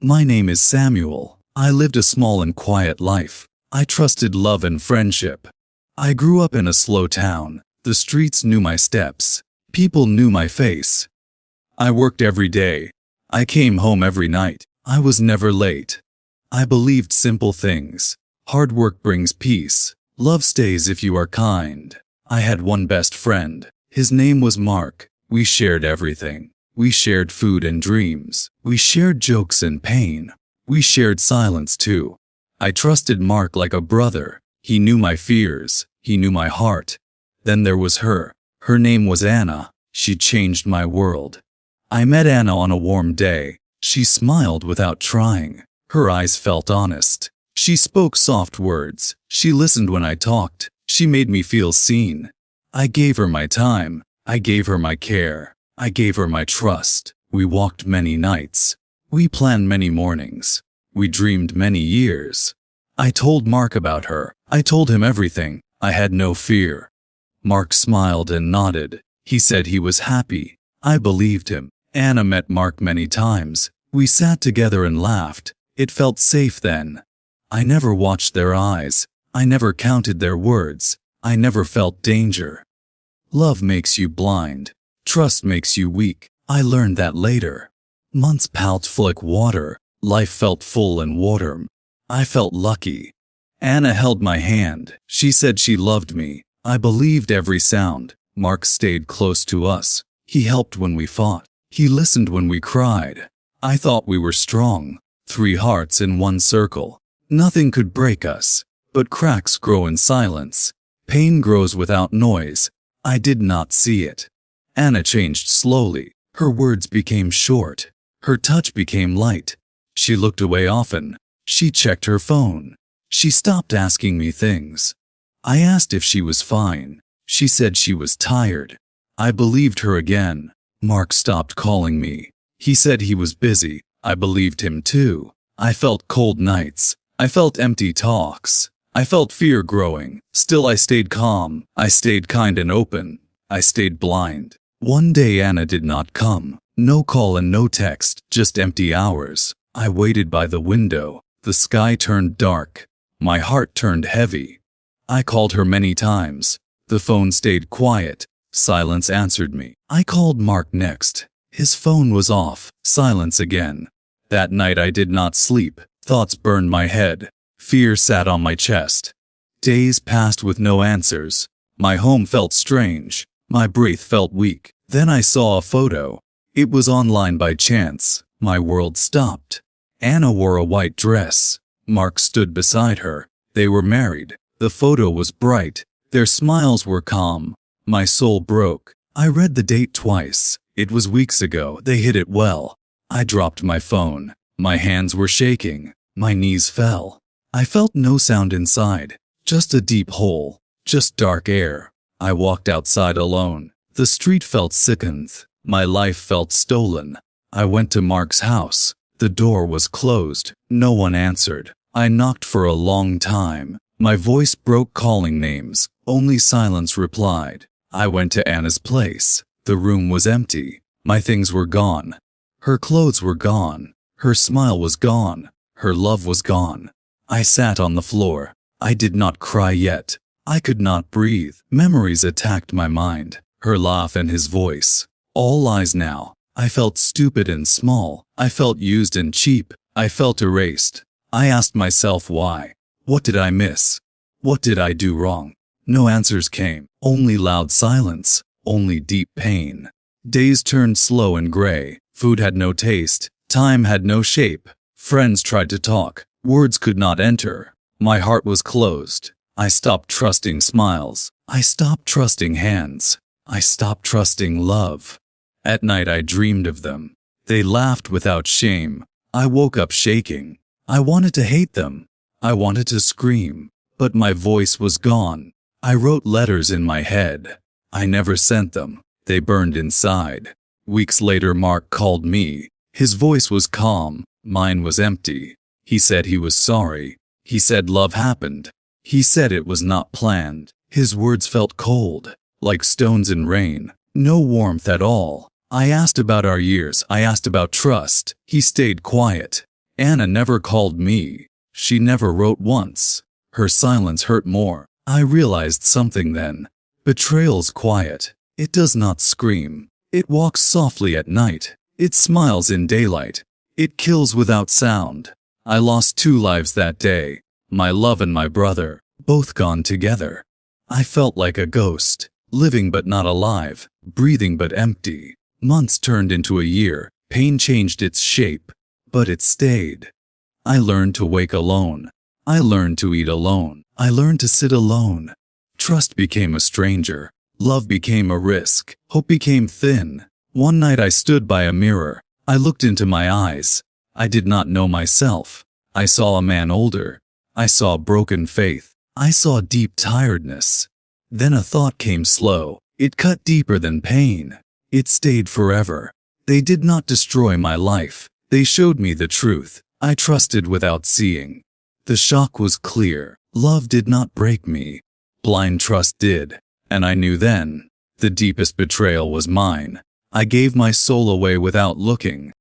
My name is Samuel. I lived a small and quiet life. I trusted love and friendship. I grew up in a slow town. The streets knew my steps. People knew my face. I worked every day. I came home every night. I was never late. I believed simple things. Hard work brings peace. Love stays if you are kind. I had one best friend. His name was Mark. We shared everything. We shared food and dreams. We shared jokes and pain. We shared silence too. I trusted Mark like a brother. He knew my fears. He knew my heart. Then there was her. Her name was Anna. She changed my world. I met Anna on a warm day. She smiled without trying. Her eyes felt honest. She spoke soft words. She listened when I talked. She made me feel seen. I gave her my time. I gave her my care. I gave her my trust. We walked many nights. We planned many mornings. We dreamed many years. I told Mark about her. I told him everything. I had no fear. Mark smiled and nodded. He said he was happy. I believed him. Anna met Mark many times. We sat together and laughed. It felt safe then. I never watched their eyes. I never counted their words. I never felt danger. Love makes you blind. Trust makes you weak. I learned that later. Months passed like water. Life felt full and warm. I felt lucky. Anna held my hand. She said she loved me. I believed every sound. Mark stayed close to us. He helped when we fought. He listened when we cried. I thought we were strong. 3 hearts in one circle. Nothing could break us. But cracks grow in silence. Pain grows without noise. I did not see it. Anna changed slowly. Her words became short. Her touch became light. She looked away often. She checked her phone. She stopped asking me things. I asked if she was fine. She said she was tired. I believed her again. Mark stopped calling me. He said he was busy. I believed him too. I felt cold nights. I felt empty talks. I felt fear growing. Still I stayed calm. I stayed kind and open. I stayed blind. One day Anna did not come. No call and no text, just empty hours. I waited by the window. The sky turned dark. My heart turned heavy. I called her many times. The phone stayed quiet. Silence answered me. I called Mark next. His phone was off. Silence again. That night I did not sleep. Thoughts burned my head. Fear sat on my chest. Days passed with no answers. My home felt strange. My breath felt weak. Then I saw a photo. It was online by chance. My world stopped. Anna wore a white dress. Mark stood beside her. They were married. The photo was bright. Their smiles were calm. My soul broke. I read the date twice. It was weeks ago. They hid it well. I dropped my phone. My hands were shaking. My knees fell. I felt no sound inside. Just a deep hole. Just dark air. I walked outside alone. The street felt sickened. My life felt stolen. I went to Mark's house. The door was closed. No one answered. I knocked for a long time. My voice broke calling names. Only silence replied. I went to Anna's place. The room was empty. My things were gone. Her clothes were gone. Her smile was gone. Her love was gone. I sat on the floor. I did not cry yet. I could not breathe. Memories attacked my mind. Her laugh and his voice. All lies now. I felt stupid and small. I felt used and cheap. I felt erased. I asked myself why. What did I miss? What did I do wrong? No answers came. Only loud silence. Only deep pain. Days turned slow and gray. Food had no taste. Time had no shape. Friends tried to talk. Words could not enter. My heart was closed. I stopped trusting smiles. I stopped trusting hands. I stopped trusting love. At night I dreamed of them. They laughed without shame. I woke up shaking. I wanted to hate them. I wanted to scream. But my voice was gone. I wrote letters in my head. I never sent them. They burned inside. Weeks later Mark called me. His voice was calm. Mine was empty. He said he was sorry. He said love happened. He said it was not planned. His words felt cold, like stones in rain. No warmth at all. I asked about our years. I asked about trust. He stayed quiet. Anna never called me. She never wrote once. Her silence hurt more. I realized something then. Betrayal's quiet. It does not scream. It walks softly at night. It smiles in daylight. It kills without sound. I lost 2 lives that day. My love and my brother, both gone together. I felt like a ghost, living but not alive, breathing but empty. Months turned into a year. Pain changed its shape, but it stayed. I learned to wake alone. I learned to eat alone. I learned to sit alone. Trust became a stranger. Love became a risk. Hope became thin. One night I stood by a mirror. I looked into my eyes. I did not know myself. I saw a man older. I saw broken faith. I saw deep tiredness. Then a thought came slow. It cut deeper than pain. It stayed forever. They did not destroy my life. They showed me the truth. I trusted without seeing. The shock was clear. Love did not break me. Blind trust did. And I knew then. The deepest betrayal was mine. I gave my soul away without looking.